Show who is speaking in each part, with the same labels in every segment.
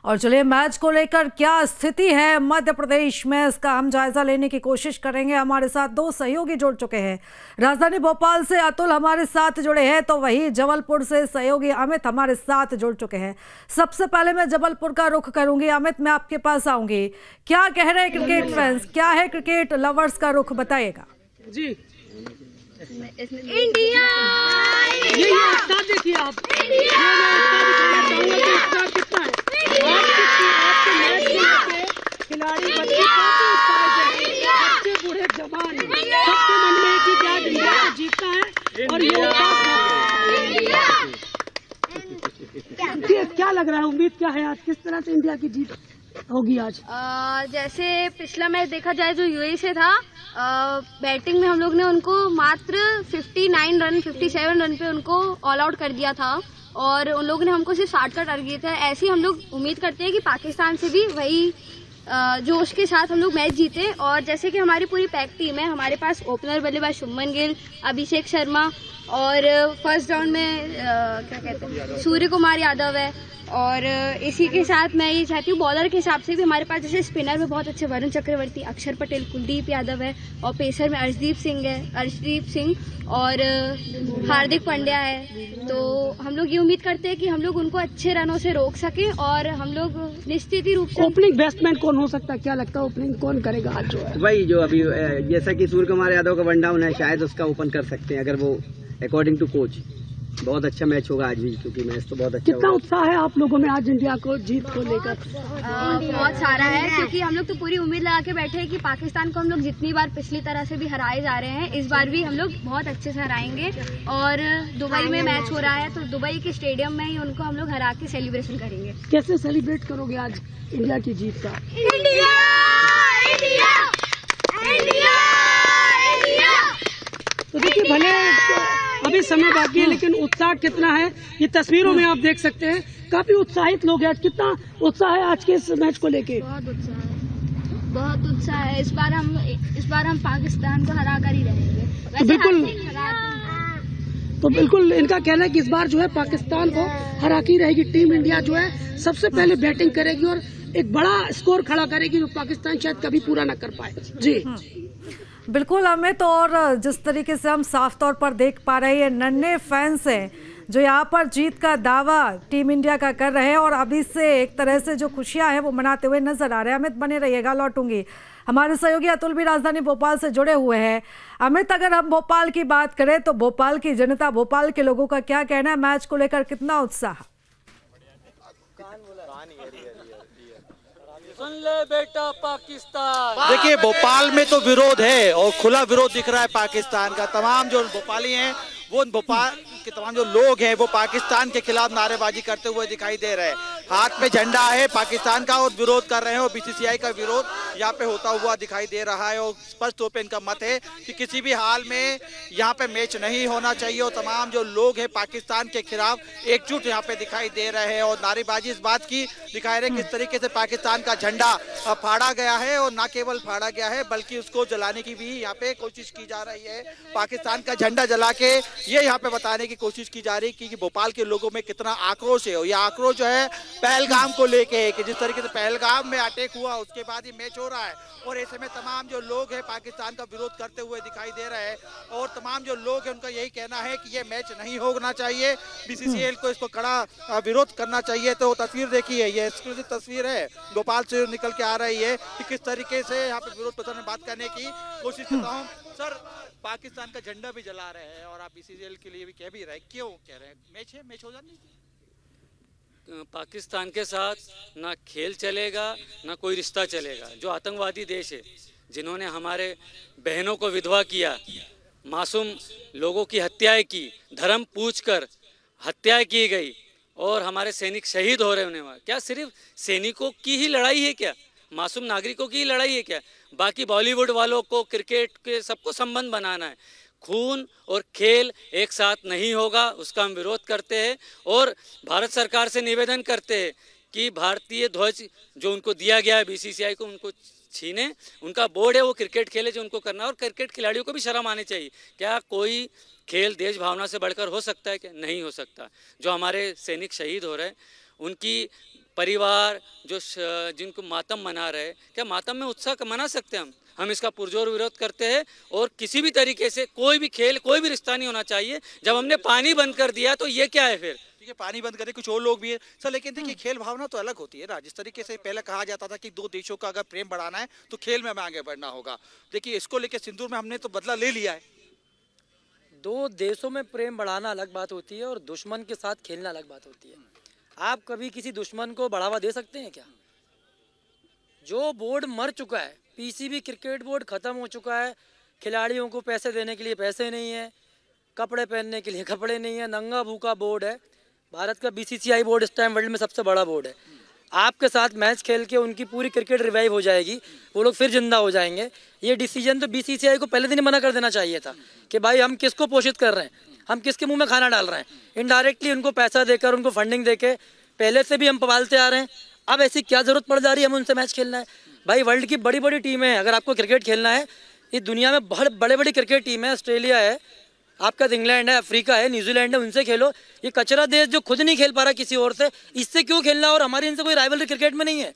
Speaker 1: और चलिए मैच को लेकर क्या स्थिति है मध्य प्रदेश में, इसका हम जायजा लेने की कोशिश करेंगे। हमारे साथ दो सहयोगी जुड़ चुके हैं। राजधानी भोपाल से अतुल हमारे साथ जुड़े हैं, तो वही जबलपुर से सहयोगी अमित हमारे साथ जुड़ चुके हैं। सबसे पहले मैं जबलपुर का रुख करूंगी। अमित, मैं आपके पास आऊंगी। क्या कह रहे हैं क्रिकेट फैंस, क्या है क्रिकेट लवर्स का रुख, बताइएगा
Speaker 2: जी। इंडिया ये देखिए आप, खिलाड़ी बच्चे बूढ़े जवान सबके मन में कि क्या इंडिया को जीतना है। और ये क्या लग रहा है, उम्मीद क्या है आज, किस तरह से इंडिया की जीत होगी आज?
Speaker 3: जैसे पिछला मैच देखा जाए जो यूएई से था, बैटिंग में हम लोग ने उनको मात्र 57 रन पे उनको ऑल आउट कर दिया था और उन लोगों ने हमको सिर्फ 60 का टारगेट दिया था। ऐसे ही हम लोग उम्मीद करते हैं कि पाकिस्तान से भी वही जोश के साथ हम लोग मैच जीते। और जैसे कि हमारी पूरी पैक टीम है, हमारे पास ओपनर बल्लेबाज शुभमन गिल, अभिषेक शर्मा और फर्स्ट राउंड में क्या कहते हैं सूर्य कुमार यादव है। और इसी के साथ मैं ये चाहती हूँ बॉलर के हिसाब से भी हमारे पास जैसे स्पिनर में बहुत अच्छे वरुण चक्रवर्ती, अक्षर पटेल, कुलदीप यादव है और पेसर में अर्शदीप सिंह और हार्दिक पांड्या है। तो हम लोग ये उम्मीद करते हैं कि हम लोग उनको अच्छे रनों से रोक सके और हम लोग निश्चित ही रूप से।
Speaker 2: ओपनिंग बैट्समैन कौन हो सकता है, क्या लगता है ओपनिंग कौन करेगा आज? जो है
Speaker 4: वही जो अभी जैसा कि सूर्य कुमार यादव का वन डाउन है, शायद उसका ओपन कर सकते हैं अगर वो अकॉर्डिंग टू कोच। बहुत अच्छा मैच होगा आज भी, क्योंकि मैच तो बहुत अच्छा।
Speaker 2: कितना उत्साह है आप लोगों में आज इंडिया को जीत को लेकर?
Speaker 3: बहुत सारा है, क्योंकि हम लोग तो पूरी उम्मीद लगा के बैठे हैं कि पाकिस्तान को हम लोग जितनी बार पिछली तरह से भी हराए जा रहे हैं, इस बार भी हम लोग बहुत अच्छे से हराएंगे। और दुबई में मैच हो रहा है तो दुबई के स्टेडियम में ही उनको हम लोग हरा के सेलिब्रेशन करेंगे।
Speaker 2: कैसे सेलिब्रेट करोगे आज इंडिया की जीत का?
Speaker 3: India India India India.
Speaker 2: तो देखिए, भले अभी समय बाकी है लेकिन उत्साह कितना है ये तस्वीरों में आप देख सकते हैं। काफी उत्साहित लोग हैं। कितना उत्साह है आज के इस मैच को लेके?
Speaker 3: बहुत उत्साह है। इस बार हम पाकिस्तान को हरा कर ही रहेंगे।
Speaker 2: तो बिल्कुल इनका कहना है कि इस बार जो है पाकिस्तान को हरा की रहेगी टीम। इंडिया जो है सबसे पहले बैटिंग करेगी और एक बड़ा स्कोर खड़ा करेगी जो पाकिस्तान शायद कभी पूरा न कर पाए। जी
Speaker 1: बिल्कुल अमित, और जिस तरीके से हम साफ तौर पर देख पा रहे हैं, नन्हे फैंस हैं जो यहाँ पर जीत का दावा टीम इंडिया का कर रहे हैं और अभी से एक तरह से जो खुशियां हैं वो मनाते हुए नजर आ रहे हैं। अमित बने रहिएगा, लौटूंगी। हमारे सहयोगी अतुल भी राजधानी भोपाल से जुड़े हुए हैं। अमित, अगर हम भोपाल की बात करें तो भोपाल की जनता, भोपाल के लोगों का क्या कहना है, मैच को लेकर कितना उत्साह?
Speaker 5: सुन ले बेटा पाकिस्तान।
Speaker 6: देखिए, भोपाल में तो विरोध है और खुला विरोध दिख रहा है पाकिस्तान का। तमाम जो भोपाली हैं, वो भोपाल के तमाम जो लोग हैं वो पाकिस्तान के खिलाफ नारेबाजी करते हुए दिखाई दे रहे हैं। हाथ में झंडा है पाकिस्तान का और विरोध कर रहे हैं और बीसीसीआई का विरोध यहाँ पे होता हुआ दिखाई दे रहा है। और स्पष्ट तौर पे इनका मत है कि किसी भी हाल में यहाँ पे मैच नहीं होना चाहिए। और तमाम जो लोग हैं पाकिस्तान के खिलाफ एकजुट यहाँ पे दिखाई दे रहे हैं और नारेबाजी इस बात की दिखाई रहे किस तरीके से पाकिस्तान का झंडा फाड़ा गया है और न केवल फाड़ा गया है बल्कि उसको जलाने की भी यहाँ पे कोशिश की जा रही है। पाकिस्तान का झंडा जला के ये यहाँ पे बताने की कोशिश की जा रही है कि भोपाल के लोगों में कितना आक्रोश है। और यह आक्रोश जो है पहलगाम को लेके है कि जिस तरीके से पहलगाम में अटैक हुआ उसके बाद ही मैच हो रहा है और ऐसे में तमाम जो लोग हैं पाकिस्तान का विरोध करते हुए दिखाई दे रहे हैं। और तमाम जो लोग हैं उनका यही कहना है कि ये मैच नहीं होना चाहिए, बीसीसीआई को इसको कड़ा विरोध करना चाहिए। तो तस्वीर देखिए, ये एक्सक्लूसिव तस्वीर है भोपाल से निकल के आ रही है कि किस तरीके से यहाँ पे विरोध प्रदर्शन में बात करने की कोशिश करता हूँ। सर, पाकिस्तान का झंडा भी जला रहे हैं और आप बीसीसीआई के लिए भी कह भी रहे हैं, क्यों कह रहे हैं? मैच हो जानी चाहिए।
Speaker 5: पाकिस्तान के साथ ना खेल चलेगा ना कोई रिश्ता चलेगा। जो आतंकवादी देश है, जिन्होंने हमारे बहनों को विधवा किया, मासूम लोगों की हत्याएं की, धर्म पूछकर हत्याएं की गई और हमारे सैनिक शहीद हो रहे हैं। क्या सिर्फ सैनिकों की ही लड़ाई है क्या? मासूम नागरिकों की ही लड़ाई है क्या? बाकी बॉलीवुड वालों को, क्रिकेट के सबको संबंध बनाना है। खून और खेल एक साथ नहीं होगा, उसका हम विरोध करते हैं और भारत सरकार से निवेदन करते हैं कि भारतीय ध्वज जो उनको दिया गया है बीसीसीआई को, उनको छीने। उनका बोर्ड है, वो क्रिकेट खेले जो उनको करना है और क्रिकेट खिलाड़ियों को भी शर्म आनी चाहिए। क्या कोई खेल देश भावना से बढ़कर हो सकता है? क्या नहीं हो सकता। जो हमारे सैनिक शहीद हो रहे हैं उनकी परिवार जो जिनको मातम मना रहे, क्या मातम में उत्साह मना सकते हैं हम इसका पुरजोर विरोध करते हैं। और किसी भी तरीके से कोई भी खेल, कोई भी रिश्ता नहीं होना चाहिए। जब हमने पानी बंद कर दिया तो ये क्या है फिर?
Speaker 6: ठीक है, पानी बंद करें, कुछ और लोग भी है सर, लेकिन देखिए खेल भावना तो अलग होती है ना। जिस तरीके से पहले कहा जाता था कि दो देशों का अगर प्रेम बढ़ाना है तो खेल में हमें आगे बढ़ना होगा, देखिए इसको लेकर सिंदूर में हमने तो बदला ले लिया है।
Speaker 7: दो देशों में प्रेम बढ़ाना अलग बात होती है और दुश्मन के साथ खेलना अलग बात होती है। आप कभी किसी दुश्मन को बढ़ावा दे सकते हैं क्या? जो बोर्ड मर चुका है, पीसीबी क्रिकेट बोर्ड खत्म हो चुका है, खिलाड़ियों को पैसे देने के लिए पैसे नहीं है, कपड़े पहनने के लिए कपड़े नहीं है, नंगा भूखा बोर्ड है। भारत का बीसीसीआई बोर्ड इस टाइम वर्ल्ड में सबसे बड़ा बोर्ड है। आपके साथ मैच खेल के उनकी पूरी क्रिकेट रिवाइव हो जाएगी, वो लोग फिर जिंदा हो जाएंगे। ये डिसीजन तो बीसीसीआई को पहले दिन ही मना कर देना चाहिए था कि भाई हम किसको पोषित कर रहे हैं, हम किसके मुंह में खाना डाल रहे हैं। इनडायरेक्टली उनको पैसा देकर, उनको फंडिंग देके पहले से भी हम पवालते आ रहे हैं। अब ऐसी क्या जरूरत पड़ जा रही है हमें उनसे मैच खेलना है? भाई वर्ल्ड की बड़ी बड़ी टीमें हैं, अगर आपको क्रिकेट खेलना है, इस दुनिया में बहुत बड़े बड़ी क्रिकेट टीम है। ऑस्ट्रेलिया है आपका, इंग्लैंड है, अफ्रीका है, न्यूजीलैंड है, उनसे खेलो। ये कचरा देश जो खुद नहीं खेल पा रहा किसी और से, इससे क्यों खेलना? और हमारी इनसे कोई राइवलरी क्रिकेट में नहीं है।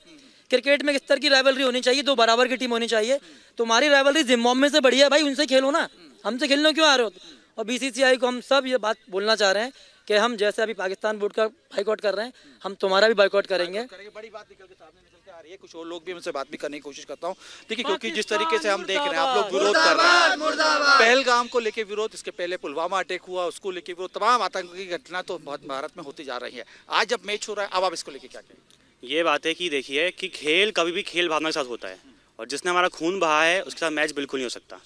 Speaker 7: क्रिकेट में किस तरह की राइवलरी होनी चाहिए? दो बराबर की टीम होनी चाहिए। तुम्हारी राइवलरी जिम्बाब्वे से बढ़िया है भाई, उनसे खेलो ना, हमसे खेलने क्यों आ रहे हो? और बीसीसीआई को हम सब ये बात बोलना चाह रहे हैं कि हम जैसे अभी पाकिस्तान बोर्ड का बाइकआउट कर रहे हैं, हम तुम्हारा भी बाइकआउट करेंगे।
Speaker 6: बड़ी बात निकल के सामने निकल के आ रही है, कुछ और लोग भी उनसे बात भी करने की कोशिश करता हूँ। देखिए क्योंकि जिस तरीके से हम देख रहे हैं, आप लोग विरोध कर रहे हैं, पहलगाम को लेके विरोध, इसके पहले पुलवामा अटैक हुआ उसको लेके विरोध, तमाम आतंकी घटना तो बहुत भारत में होती जा रही है। आज जब मैच हो रहा है, अब आप इसको लेके क्या कहें?
Speaker 8: ये बात है कि देखिए कि खेल कभी भी खेल भावना के साथ होता है, और जिसने हमारा खून बहा है उसके साथ मैच बिल्कुल नहीं हो सकता।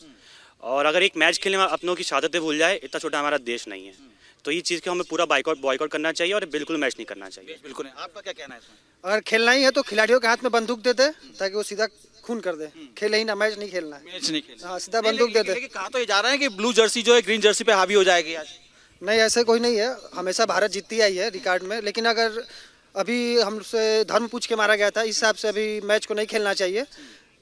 Speaker 8: और अगर एक मैच खेलने में अपनों की शहादतें भूल जाए, इतना छोटा हमारा देश नहीं है। तो ये चीज़ को हमें पूरा बॉयकॉट करना चाहिए और बिल्कुल मैच नहीं करना चाहिए।
Speaker 6: बिल्कुल नहीं। आपका क्या कहना है इसमें?
Speaker 9: अगर खेलना ही है तो खिलाड़ियों के हाथ में बंदूक दे दे ताकि वो सीधा खून कर दे, खेले ही ना, मैच नहीं खेलना है।
Speaker 6: मैच नहीं खेलना,
Speaker 9: हाँ, सीधा बंदूक दे दे।
Speaker 6: लेकिन कहा तो ये जा रहा है कि ब्लू जर्सी जो है ग्रीन जर्सी पे हावी हो जाएगी आज।
Speaker 9: नहीं, ऐसा कोई नहीं है, हमेशा भारत जीतती आई है रिकॉर्ड में। लेकिन अगर अभी हमसे धर्म पूछ के मारा गया था, इस हिसाब से अभी मैच को नहीं खेलना चाहिए,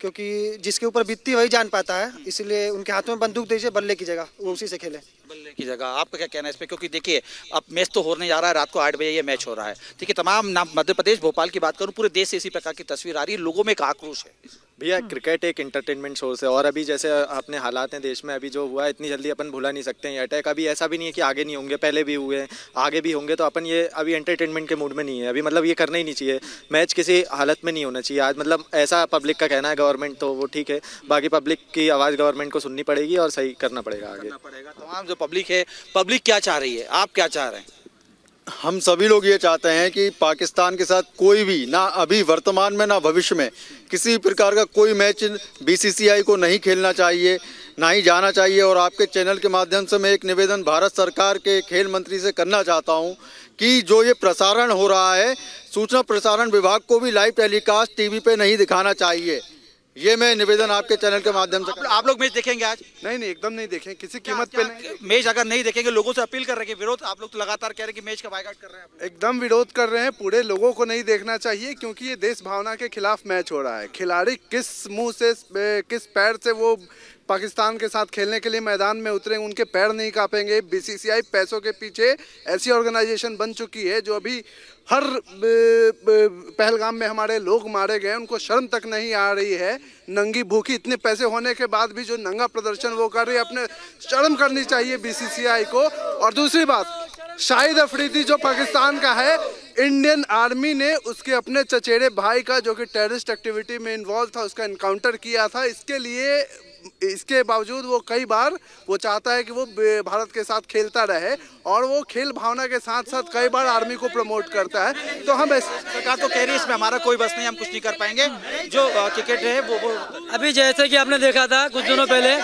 Speaker 9: क्योंकि जिसके ऊपर बीतती वही जान पाता है। इसलिए उनके हाथ में बंदूक दीजिए, बल्ले की जगह वो उसी से खेले।
Speaker 6: बल्ले की जगह आपका क्या कहना है इस पे? क्योंकि देखिए अब मैच तो होने जा रहा है, रात को 8 बजे ये मैच हो रहा है। देखिए तमाम मध्य प्रदेश भोपाल की बात करूँ, पूरे देश से इसी प्रकार की तस्वीर आ रही है, लोगों में एक आक्रोश है।
Speaker 10: भैया क्रिकेट एक एंटरटेनमेंट सोर्स है, और अभी जैसे अपने हालात हैं देश में, अभी जो हुआ है इतनी जल्दी अपन भुला नहीं सकते हैं। अटैक अभी ऐसा भी नहीं है कि आगे नहीं होंगे, पहले भी हुए हैं, आगे भी होंगे। तो अपन ये अभी एंटरटेनमेंट के मूड में नहीं है अभी, मतलब ये करना ही नहीं चाहिए। मैच किसी हालत में नहीं होना चाहिए आज, मतलब ऐसा पब्लिक का कहना है। गवर्नमेंट तो वो ठीक है, बाकी पब्लिक की आवाज़ गवर्नमेंट को सुननी पड़ेगी और सही करना पड़ेगा आगे।
Speaker 6: तमाम जो पब्लिक है, पब्लिक क्या चाह रही है, आप क्या चाह रहे हैं?
Speaker 11: हम सभी लोग ये चाहते हैं कि पाकिस्तान के साथ कोई भी, ना अभी वर्तमान में ना भविष्य में, किसी प्रकार का कोई मैच बीसीसीआई को नहीं खेलना चाहिए, ना ही जाना चाहिए। और आपके चैनल के माध्यम से मैं एक निवेदन भारत सरकार के खेल मंत्री से करना चाहता हूं कि जो ये प्रसारण हो रहा है, सूचना प्रसारण विभाग को भी लाइव टेलीकास्ट टीवी पे नहीं दिखाना चाहिए। ये मैं निवेदन आपके चैनल के माध्यम से।
Speaker 6: आप लोग मैच देखेंगे आज?
Speaker 12: नहीं, एकदम नहीं देखें, किसी कीमत पे नहीं।
Speaker 6: मैच अगर नहीं देखेंगे, लोगों से अपील कर रहे हैं कि विरोध, आप लोग तो लगातार कह रहे हैं कि मैच का बायकॉट कर रहे हैं।
Speaker 12: एकदम विरोध कर रहे हैं, पूरे लोगों को नहीं देखना चाहिए, क्योंकि ये देश भावना के खिलाफ मैच हो रहा है। खिलाड़ी किस मुंह से, किस पैर से वो पाकिस्तान के साथ खेलने के लिए मैदान में उतरे, उनके पैर नहीं कांपेंगे। बीसीसीआई पैसों के पीछे ऐसी ऑर्गेनाइजेशन बन चुकी है जो अभी हर पहलगाम में हमारे लोग मारे गए, उनको शर्म तक नहीं आ रही है। नंगी भूखी इतने पैसे होने के बाद भी जो नंगा प्रदर्शन वो कर रही है, अपने शर्म करनी चाहिए बीसीसीआई को। और दूसरी बात, शाहिद अफरीदी जो पाकिस्तान का है, इंडियन आर्मी ने उसके अपने चचेरे भाई का, जो कि टेररिस्ट एक्टिविटी में इन्वॉल्व था, उसका इनकाउंटर किया था। इसके बावजूद वो कई बार वो चाहता है कि वो भारत के साथ खेलता रहे, और वो खेल भावना के साथ साथ कई बार आर्मी को प्रमोट करता है। तो हम
Speaker 6: सरकार तो कह रही है इसमें हमारा कोई बस नहीं, हम कुछ नहीं कर पाएंगे। जो क्रिकेट है वो
Speaker 7: अभी जैसे कि आपने देखा था कुछ दिनों पहले,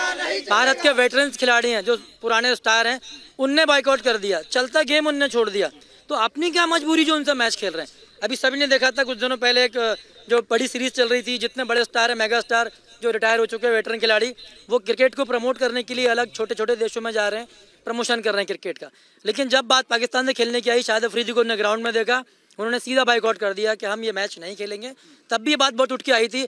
Speaker 7: भारत के वेटरन्स खिलाड़ी हैं जो पुराने स्टार हैं, उनने बाइकआउट कर दिया, चलता गेम उनने छोड़ दिया। तो अपनी क्या मजबूरी जो उनसे मैच खेल रहे हैं? अभी सभी ने देखा था कुछ दिनों पहले एक जो बड़ी सीरीज चल रही थी, जितने बड़े स्टार हैं, मेगा स्टार जो रिटायर हो चुके हैं वेटरन खिलाड़ी, वो क्रिकेट को प्रमोट करने के लिए अलग छोटे छोटे देशों में जा रहे हैं, प्रमोशन कर रहे हैं क्रिकेट का। लेकिन जब बात पाकिस्तान से खेलने की आई, शाहिद अफरीदी को उन्होंने ग्राउंड में देखा, उन्होंने सीधा बाइकआउट कर दिया कि हम ये मैच नहीं खेलेंगे। तब भी ये बात बहुत उठ के आई थी,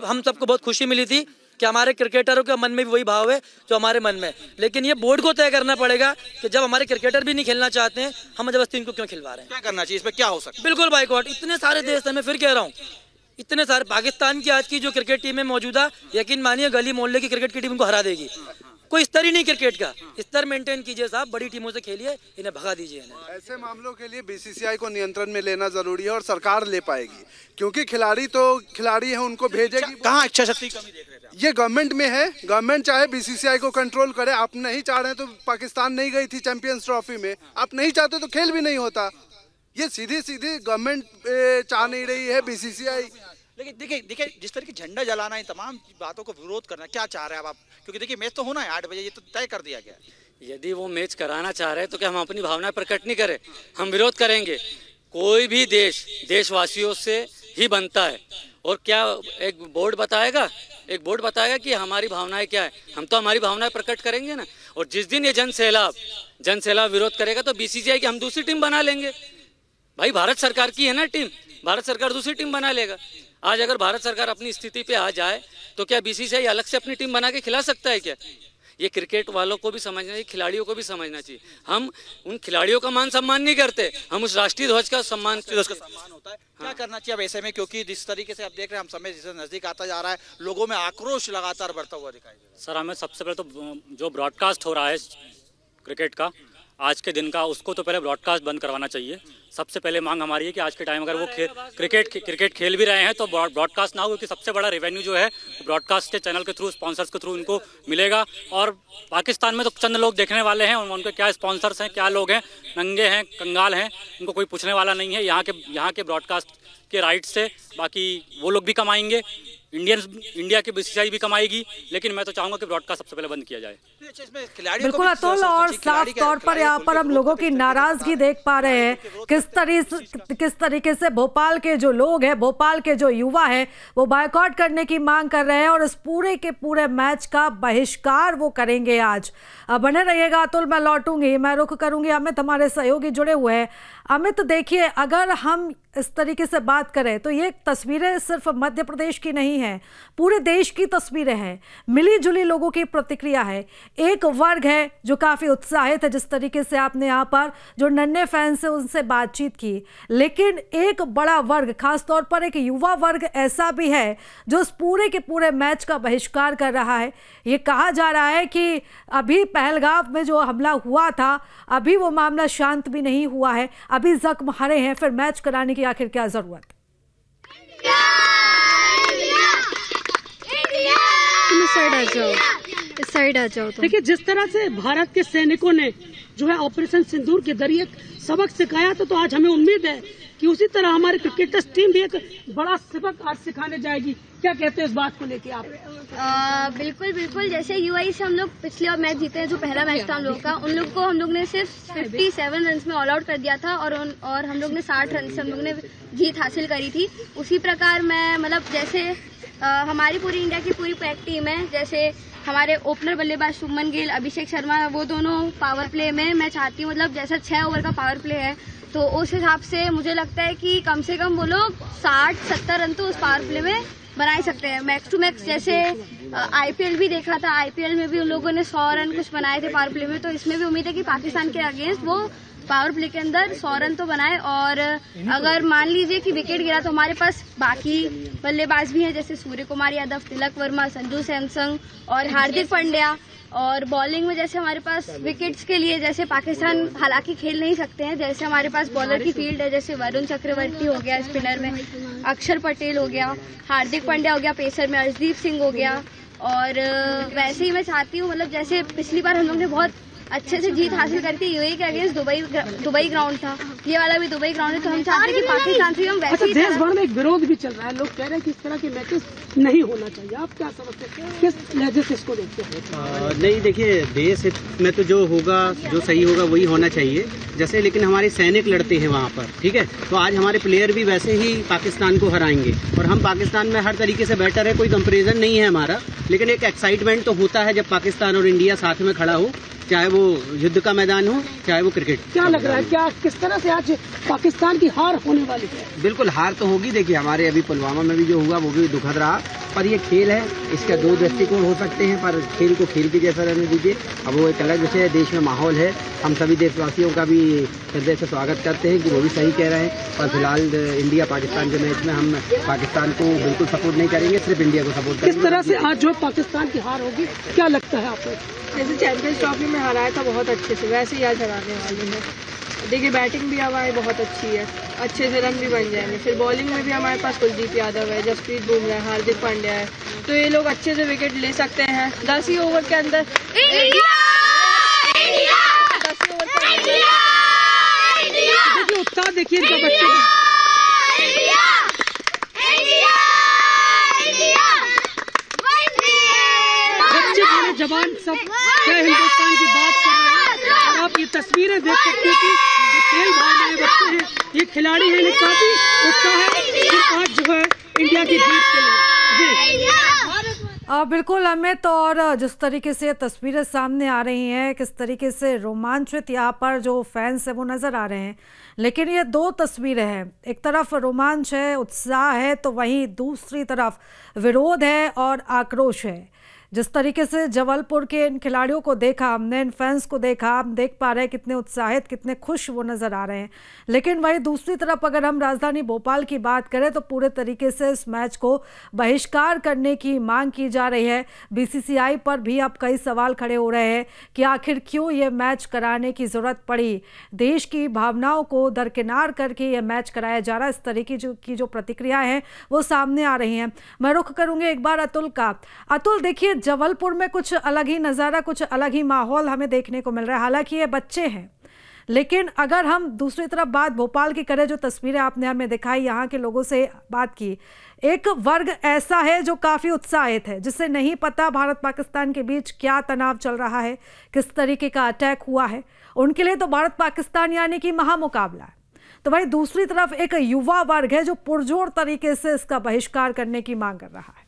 Speaker 7: हम सबको बहुत खुशी मिली थी कि हमारे क्रिकेटरों के मन में भी वही भाव है जो हमारे मन में, लेकिन ये बोर्ड को तय करना पड़ेगा कि जब हमारे क्रिकेटर भी नहीं खेलना चाहते हैं, हम जबरदस्ती इनको क्यों खिलवा रहे हैं।
Speaker 6: क्या करना चाहिए, इस पर क्या हो सकता है?
Speaker 7: बिल्कुल बाइकआउट। इतने सारे देश हैं, मैं फिर कह रहा हूँ, इतने सारे। पाकिस्तान की आज की जो क्रिकेट टीम है मौजूदा, यकीन मानिए गली मोहल्ले की क्रिकेट की टीम को हरा देगी। कोई स्तर ही नहीं क्रिकेट का, स्तर मेंटेन कीजिए साहब, बड़ी टीमों से खेलिए, इन्हें भगा दीजिए इन्हें।
Speaker 12: ऐसे मामलों के लिए बीसीसीआई को नियंत्रण में लेना जरूरी है और सरकार ले पाएगी, क्योंकि खिलाड़ी तो खिलाड़ी है, उनको भेजेगी।
Speaker 6: कहाँ इच्छा शक्ति कमी देख रहे थे?
Speaker 12: ये गवर्नमेंट में है, गवर्नमेंट चाहे बीसीसीआई को कंट्रोल करे। आप नहीं चाह रहे हैं तो पाकिस्तान नहीं गई थी चैंपियंस ट्रॉफी में, आप नहीं चाहते तो खेल भी नहीं होता। ये सीधी सीधी गवर्नमेंट चाह नहीं रही है, बीसीसीआई।
Speaker 6: लेकिन देखिए जिस तरह की झंडा जलाना, इन तमाम बातों को विरोध करना, क्या चाह रहे हैं आप? क्योंकि देखिए मैच तो होना है 8 बजे, ये तो तय कर दिया गया है।
Speaker 5: यदि वो मैच कराना चाह रहे हैं तो क्या हम अपनी भावना प्रकट नहीं करें? हम विरोध करेंगे। कोई भी देश देशवासियों से ही बनता है, और क्या एक बोर्ड बताएगा कि हमारी भावनाएं क्या है? हम तो हमारी भावनाएं प्रकट करेंगे ना। और जिस दिन ये जन सैलाब विरोध करेगा तो बीसीसीआई की हम दूसरी टीम बना लेंगे। भाई भारत सरकार की है ना टीम, भारत सरकार दूसरी टीम बना लेगा। आज अगर भारत सरकार अपनी स्थिति पे आ जाए तो क्या बीसीसीआई अलग से अपनी टीम बना के खिला सकता है क्या? ये क्रिकेट वालों को भी समझना चाहिए, खिलाड़ियों को भी समझना चाहिए। हम उन खिलाड़ियों का मान सम्मान नहीं करते, हम उस राष्ट्रीय ध्वज का सम्मान
Speaker 6: होता है। क्या करना चाहिए अब ऐसे में, क्योंकि जिस तरीके से आप देख रहे हैं, हम समय जैसे नजदीक आता जा रहा है, लोगों में आक्रोश लगातार बढ़ता हुआ दिखाई दे रहा है।
Speaker 13: सर, हमें सबसे पहले तो जो ब्रॉडकास्ट हो रहा है क्रिकेट का आज के दिन का, उसको तो पहले ब्रॉडकास्ट बंद करवाना चाहिए। सबसे पहले मांग हमारी है कि आज के टाइम अगर वो क्रिकेट खेल भी रहे हैं तो ब्रॉडकास्ट ना हो, क्योंकि सबसे बड़ा रेवेन्यू जो है ब्रॉडकास्ट के चैनल के थ्रू, स्पॉन्सर्स के थ्रू इनको मिलेगा। और पाकिस्तान में तो चंद लोग देखने वाले हैं, उनके क्या स्पॉन्सर्स हैं, क्या लोग हैं, नंगे हैं, कंगाल हैं, उनको कोई पूछने वाला नहीं है। यहाँ के ब्रॉडकास्ट के राइट्स से बाकी वो लोग भी कमाएंगे, इंडिया की बीसीसीआई भी कमाएगी, लेकिन मैं तो चाहूंगा कि ब्रॉडकास्ट सबसे पहले बंद किया जाए।
Speaker 1: बिल्कुल अतुल, और साफ तौर पर यहाँ पर हम लोगों की नाराजगी देख पा रहे हैं, किस तरीके से भोपाल के जो लोग हैं, भोपाल के जो युवा हैं, वो बायकॉट करने की मांग कर रहे हैं और इस पूरे के पूरे मैच का बहिष्कार वो करेंगे आज। बने रहिएगा अतुल, मैं लौटूंगी, मैं रुख करूंगी। अमित हमारे सहयोगी जुड़े हुए हैं। अमित देखिए, अगर हम इस तरीके से बात करें तो ये तस्वीरें सिर्फ मध्य प्रदेश की नहीं है, पूरे देश की तस्वीरें हैं, मिली जुली लोगों की प्रतिक्रिया है। एक वर्ग है जो काफ़ी उत्साहित है, जिस तरीके से आपने यहाँ पर जो नन्हे फैंस से उनसे बातचीत की, लेकिन एक बड़ा वर्ग, खासतौर पर एक युवा वर्ग ऐसा भी है जो इस पूरे के पूरे मैच का बहिष्कार कर रहा है। ये कहा जा रहा है कि अभी पहलगाम में जो हमला हुआ था, अभी वो मामला शांत भी नहीं हुआ है, अभी जख्म हरे हैं, फिर मैच कराने की आखिर क्या जरूरत?
Speaker 14: साइड आ जाओ।
Speaker 2: देखिए, जिस तरह से भारत के सैनिकों ने जो है ऑपरेशन सिंदूर के जरिए सबक सिखाया था, तो आज हमें उम्मीद है कि उसी तरह हमारी क्रिकेटर्स टीम भी एक बड़ा सबक आज सिखाने जाएगी। क्या कहते हैं इस बात को लेके आप?
Speaker 3: बिल्कुल, जैसे यूआई से हम लोग पिछले और मैच जीते हैं, जो पहला मैच था हम लोग का, उन लोग को हम लोग ने सिर्फ 57 रन में ऑल आउट कर दिया था और हम लोग ने 60 रन से हम लोग ने जीत हासिल करी थी। उसी प्रकार मैं मतलब जैसे हमारी पूरी इंडिया की पूरी पैक टीम है, जैसे हमारे ओपनर बल्लेबाज शुभमन गिल, अभिषेक शर्मा, वो दोनों पावर प्ले में मैं चाहती हूँ, मतलब जैसा 6 ओवर का पावर प्ले है, तो उस हिसाब से मुझे लगता है कि कम से कम वो लोग 60-70 रन तो उस पावर प्ले में बना ही सकते हैं, मैक्स टू मैक्स। जैसे आईपीएल भी देखा था, आईपीएल में भी उन लोगों ने 100 रन कुछ बनाए थे पावर प्ले में, तो इसमें भी उम्मीद है कि पाकिस्तान के अगेंस्ट वो पावर प्ले के अंदर 100 रन तो बनाए। और अगर मान लीजिए कि विकेट गिरा तो हमारे पास बाकी बल्लेबाज भी हैं, जैसे सूर्य कुमार यादव, तिलक वर्मा, संजू सैमसंग और हार्दिक पांड्या। और बॉलिंग में जैसे हमारे पास विकेट्स के लिए जैसे पाकिस्तान हालांकि खेल नहीं सकते हैं, जैसे हमारे पास बॉलर की फील्ड है, जैसे वरुण चक्रवर्ती हो गया स्पिनर में, अक्षर पटेल हो गया, हार्दिक पांड्या हो गया पेसर में, अर्शदीप सिंह हो गया। और वैसे ही मैं चाहती हूँ, मतलब जैसे पिछली बार हम लोग ने बहुत अच्छे से जीत हासिल करके यूएई के अगेंस्ट दुबई ग्राउंड था, ये वाला भी दुबई ग्राउंड है, तो हम चाहते हैं कि पाकिस्तान से हम वैसे ही
Speaker 2: देश भर में एक विरोध भी चल रहा है, लोग कह रहे हैं कि इस तरह के मैचेस नहीं होना चाहिए। आप क्या समझते हैं, किस लहजे से इसको देखते हैं?
Speaker 4: नहीं, देखिए, देश में तो जो होगा, जो सही होगा वही होना चाहिए। जैसे लेकिन हमारे सैनिक लड़ते हैं वहाँ पर, ठीक है, तो आज हमारे प्लेयर भी वैसे ही पाकिस्तान को हराएंगे और हम पाकिस्तान में हर तरीके से बेटर है, कोई कंपेरिजन नहीं है हमारा, लेकिन एक एक्साइटमेंट तो होता है जब पाकिस्तान और इंडिया साथ में खड़ा हो, चाहे वो युद्ध का मैदान हो, चाहे वो क्रिकेट।
Speaker 2: क्या लग रहा है, क्या किस तरह से आज पाकिस्तान की हार होने वाली है?
Speaker 4: बिल्कुल हार तो होगी। देखिए, हमारे अभी पुलवामा में भी जो हुआ वो भी दुखद रहा, पर ये खेल है, इसका दो दृष्टिकोण हो सकते हैं, पर खेल को खेल के जैसा रहने दीजिए। अब वो एक अलग विषय है, देश में माहौल है, हम सभी देशवासियों का भी हृदय से स्वागत करते हैं कि वो भी सही कह रहे हैं। पर फिलहाल इंडिया पाकिस्तान के मैच में हम पाकिस्तान को बिल्कुल सपोर्ट नहीं करेंगे, सिर्फ इंडिया को सपोर्ट करेंगे।
Speaker 2: किस तरह से आज जो पाकिस्तान की हार होगी, क्या लगता है आपको?
Speaker 14: जैसे चैंपियंस ट्रॉफी में हराया था बहुत अच्छे से, वैसे ही आज हराने वाले हैं। देखिए बैटिंग भी हमारी बहुत अच्छी है, अच्छे से रन भी बन जाएंगे। फिर बॉलिंग में भी हमारे पास कुलदीप यादव है, जसप्रीत बुमराह है, हार्दिक पांड्या है, तो ये लोग अच्छे से विकेट ले सकते हैं। 10 ही ओवर के अंदर 10 ही ओवर
Speaker 2: देखिए उत्साह देखिए इनका बच्चे का। बच्चे मेरे जवान सब जय हिंदुस्तान की बात कर रहे हैं। और आप ये तस्वीरें देख सकते हैं कि ये खेल भावना है, बच्चे हैं, ये खिलाड़ी हैं, काफी उत्साह है आज जो है इंडिया की जीत के लिए।
Speaker 1: बिल्कुल अमित, और जिस तरीके से तस्वीरें सामने आ रही हैं, किस तरीके से रोमांचित यहाँ पर जो फैंस है वो नज़र आ रहे हैं। लेकिन ये दो तस्वीरें हैं, एक तरफ रोमांच है, उत्साह है, तो वहीं दूसरी तरफ विरोध है और आक्रोश है। जिस तरीके से जबलपुर के इन खिलाड़ियों को देखा हमने, इन फैंस को देखा, हम देख पा रहे हैं कितने उत्साहित, कितने खुश वो नज़र आ रहे हैं। लेकिन वहीं दूसरी तरफ अगर हम राजधानी भोपाल की बात करें तो पूरे तरीके से इस मैच को बहिष्कार करने की मांग की जा रही है। बीसीसीआई पर भी अब कई सवाल खड़े हो रहे हैं कि आखिर क्यों ये मैच कराने की ज़रूरत पड़ी, देश की भावनाओं को दरकिनार करके ये मैच कराया जा रहा है। इस तरीके की जो प्रतिक्रियाएँ हैं वो सामने आ रही हैं। मैं रुख करूँगी एक बार अतुल का। अतुल, देखिए जबलपुर में कुछ अलग ही नज़ारा, कुछ अलग ही माहौल हमें देखने को मिल रहा है। हालांकि ये बच्चे हैं, लेकिन अगर हम दूसरी तरफ बात भोपाल की करें, जो तस्वीरें आपने हमें दिखाई, यहाँ के लोगों से बात की, एक वर्ग ऐसा है जो काफ़ी उत्साहित है, जिससे नहीं पता भारत पाकिस्तान के बीच क्या तनाव चल रहा है, किस तरीके का अटैक हुआ है। उनके लिए तो भारत पाकिस्तान यानी कि महामुकाबला है। तो वहीं दूसरी तरफ एक युवा वर्ग है जो पुरजोर तरीके से इसका बहिष्कार करने की मांग कर रहा है।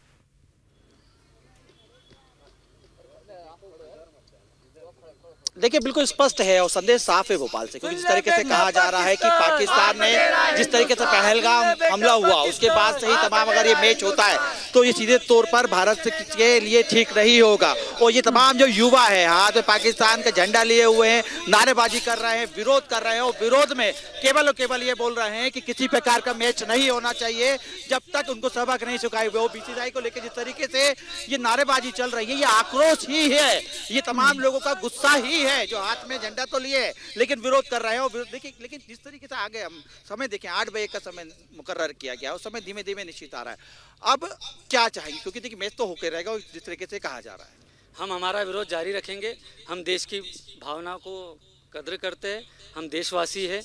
Speaker 6: देखिए बिल्कुल स्पष्ट है और संदेश साफ है भोपाल से, क्योंकि जिस तरीके से कहा जा रहा है कि पाकिस्तान में जिस तरीके से पहलगाम हमला हुआ उसके बाद से ही तमाम अगर ये मैच होता है तो ये सीधे तौर पर भारत के लिए ठीक नहीं होगा। और ये तमाम जो युवा है हाथ में पाकिस्तान का झंडा लिए हुए हैं, नारेबाजी कर रहे हैं, विरोध कर रहे हैं, और विरोध में केवल और केवल ये बोल रहे हैं कि किसी प्रकार का मैच नहीं होना चाहिए जब तक उनको सबक नहीं सिखाए हुए। बीसीसीआई को लेकर जिस तरीके से ये नारेबाजी चल रही है, ये आक्रोश ही है, ये तमाम लोगों का गुस्सा ही है जो हाथ में झंडा तो लिए लेकिन विरोध कर रहे हैं। और देखिए लेकिन जिस तरीके से आगे हम समय देखें, 8 बजे का समय मुकर्रर किया गया, उस समय धीमे धीमे निश्चित आ रहा है। अब क्या चाहिए, क्योंकि देखिए मैच तो होकर रहेगा जिस तरीके से कहा जा रहा है।
Speaker 5: हम हमारा विरोध जारी रखेंगे। हम देश की भावना को कद्र करते हैं, हम देशवासी हैं।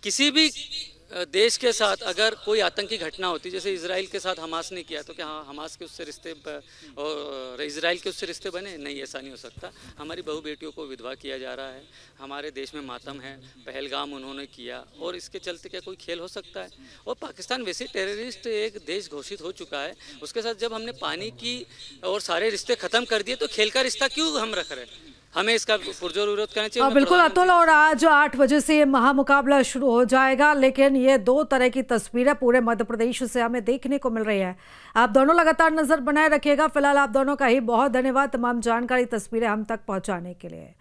Speaker 5: किसी भी देश के साथ अगर कोई आतंकी घटना होती, जैसे इजराइल के साथ हमास ने किया, तो क्या हमास के उससे रिश्ते और इजराइल के उससे रिश्ते बने? नहीं, ऐसा नहीं हो सकता। हमारी बहू बेटियों को विधवा किया जा रहा है, हमारे देश में मातम है, पहलगाम उन्होंने किया, और इसके चलते क्या कोई खेल हो सकता है? और पाकिस्तान वैसे टेररिस्ट एक देश घोषित हो चुका है, उसके साथ जब हमने पानी की और सारे रिश्ते ख़त्म कर दिए तो खेल का रिश्ता क्यों हम रख रहे हैं? हमें इसका पुरजोर विरोध करना चाहिए।
Speaker 1: बिल्कुल अतुल, और आज 8 बजे से ये महामुकाबला शुरू हो जाएगा, लेकिन ये दो तरह की तस्वीरें पूरे मध्य प्रदेश से हमें देखने को मिल रही है। आप दोनों लगातार नजर बनाए रखिएगा। फिलहाल आप दोनों का ही बहुत धन्यवाद तमाम जानकारी, तस्वीरें हम तक पहुंचाने के लिए।